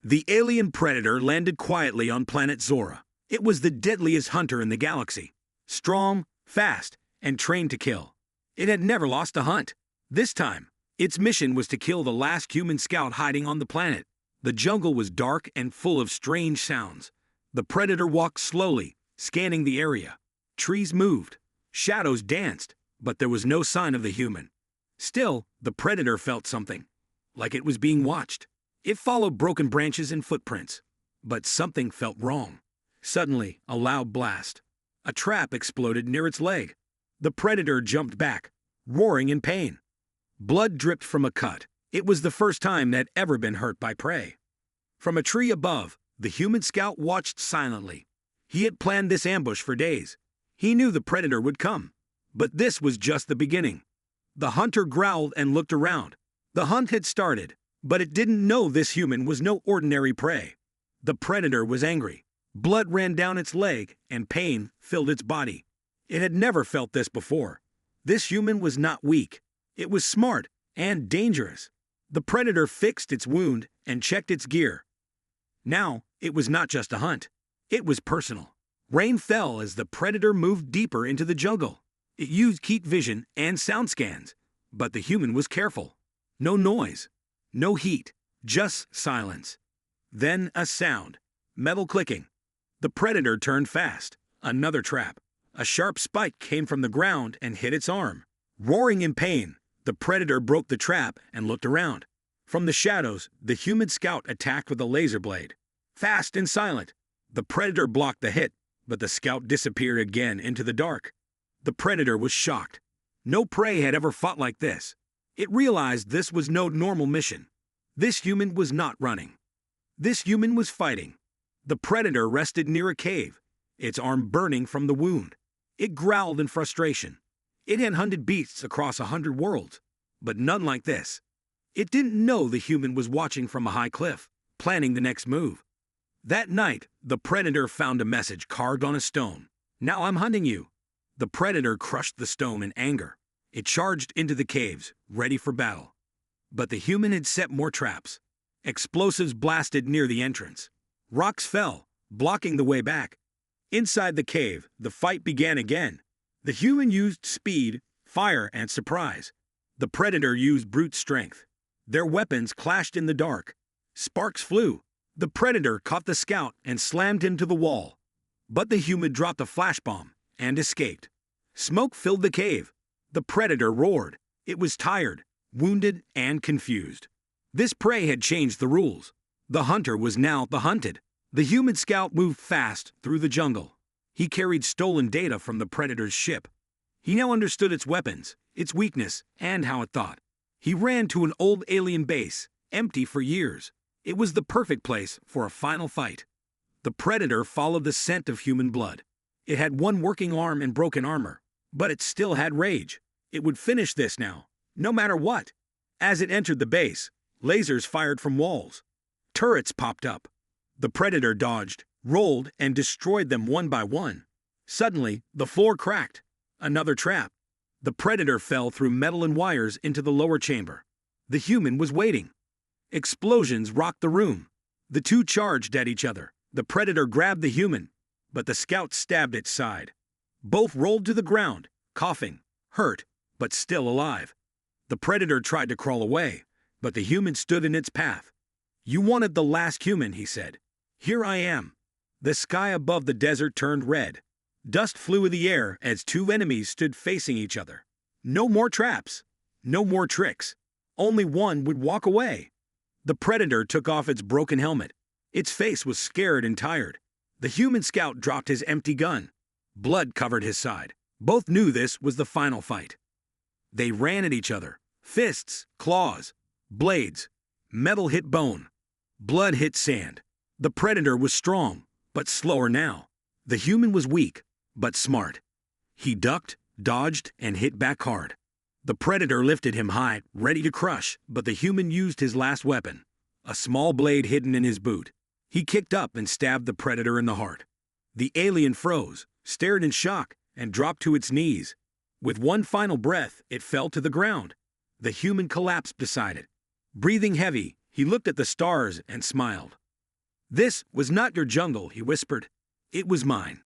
The alien predator landed quietly on planet Zora. It was the deadliest hunter in the galaxy. Strong, fast, and trained to kill. It had never lost a hunt. This time, its mission was to kill the last human scout hiding on the planet. The jungle was dark and full of strange sounds. The predator walked slowly, scanning the area. Trees moved, shadows danced, but there was no sign of the human. Still, the predator felt something, like it was being watched. It followed broken branches and footprints, but something felt wrong. Suddenly, a loud blast. A trap exploded near its leg. The predator jumped back, roaring in pain. Blood dripped from a cut. It was the first time it had ever been hurt by prey. From a tree above, the human scout watched silently. He had planned this ambush for days. He knew the predator would come, but this was just the beginning. The hunter growled and looked around. The hunt had started, but it didn't know this human was no ordinary prey. The predator was angry. Blood ran down its leg, and pain filled its body. It had never felt this before. This human was not weak. It was smart and dangerous. The predator fixed its wound and checked its gear. Now, it was not just a hunt. It was personal. Rain fell as the predator moved deeper into the jungle. It used heat vision and sound scans, but the human was careful. No noise, no heat, just silence. Then a sound, metal clicking. The predator turned fast. Another trap. A sharp spike came from the ground and hit its arm. Roaring in pain, the predator broke the trap and looked around. From the shadows, the human scout attacked with a laser blade. Fast and silent, the predator blocked the hit, but the scout disappeared again into the dark. The predator was shocked. No prey had ever fought like this. It realized this was no normal mission. This human was not running. This human was fighting. The predator rested near a cave, its arm burning from the wound. It growled in frustration. It had hunted beasts across 100 worlds, but none like this. It didn't know the human was watching from a high cliff, planning the next move. That night, the predator found a message carved on a stone. "Now I'm hunting you." The predator crushed the stone in anger. It charged into the caves, ready for battle. But the human had set more traps. Explosives blasted near the entrance. Rocks fell, blocking the way back. Inside the cave, the fight began again. The human used speed, fire, and surprise. The predator used brute strength. Their weapons clashed in the dark. Sparks flew. The predator caught the scout and slammed him to the wall. But the human dropped a flash bomb and escaped. Smoke filled the cave. The predator roared. It was tired, wounded, and confused. This prey had changed the rules. The hunter was now the hunted. The human scout moved fast through the jungle. He carried stolen data from the predator's ship. He now understood its weapons, its weakness, and how it thought. He ran to an old alien base, empty for years. It was the perfect place for a final fight. The predator followed the scent of human blood. It had one working arm and broken armor, but it still had rage. It would finish this now, no matter what. As it entered the base, lasers fired from walls. Turrets popped up. The predator dodged, rolled, and destroyed them one by one. Suddenly, the floor cracked. Another trap. The predator fell through metal and wires into the lower chamber. The human was waiting. Explosions rocked the room. The two charged at each other. The predator grabbed the human, but the scout stabbed its side. Both rolled to the ground, coughing, hurt, but still alive. The predator tried to crawl away, but the human stood in its path. "You wanted the last human," he said. "Here I am." The sky above the desert turned red. Dust flew in the air as two enemies stood facing each other. No more traps. No more tricks. Only one would walk away. The predator took off its broken helmet. Its face was scared and tired. The human scout dropped his empty gun. Blood covered his side. Both knew this was the final fight. They ran at each other. Fists, claws, blades. Metal hit bone. Blood hit sand. The predator was strong, but slower now. The human was weak, but smart. He ducked, dodged, and hit back hard. The predator lifted him high, ready to crush, but the human used his last weapon, a small blade hidden in his boot. He kicked up and stabbed the predator in the heart. The alien froze, stared in shock, and dropped to its knees. With one final breath, it fell to the ground. The human collapsed beside it. Breathing heavy, he looked at the stars and smiled. This was not your jungle, he whispered. It was mine.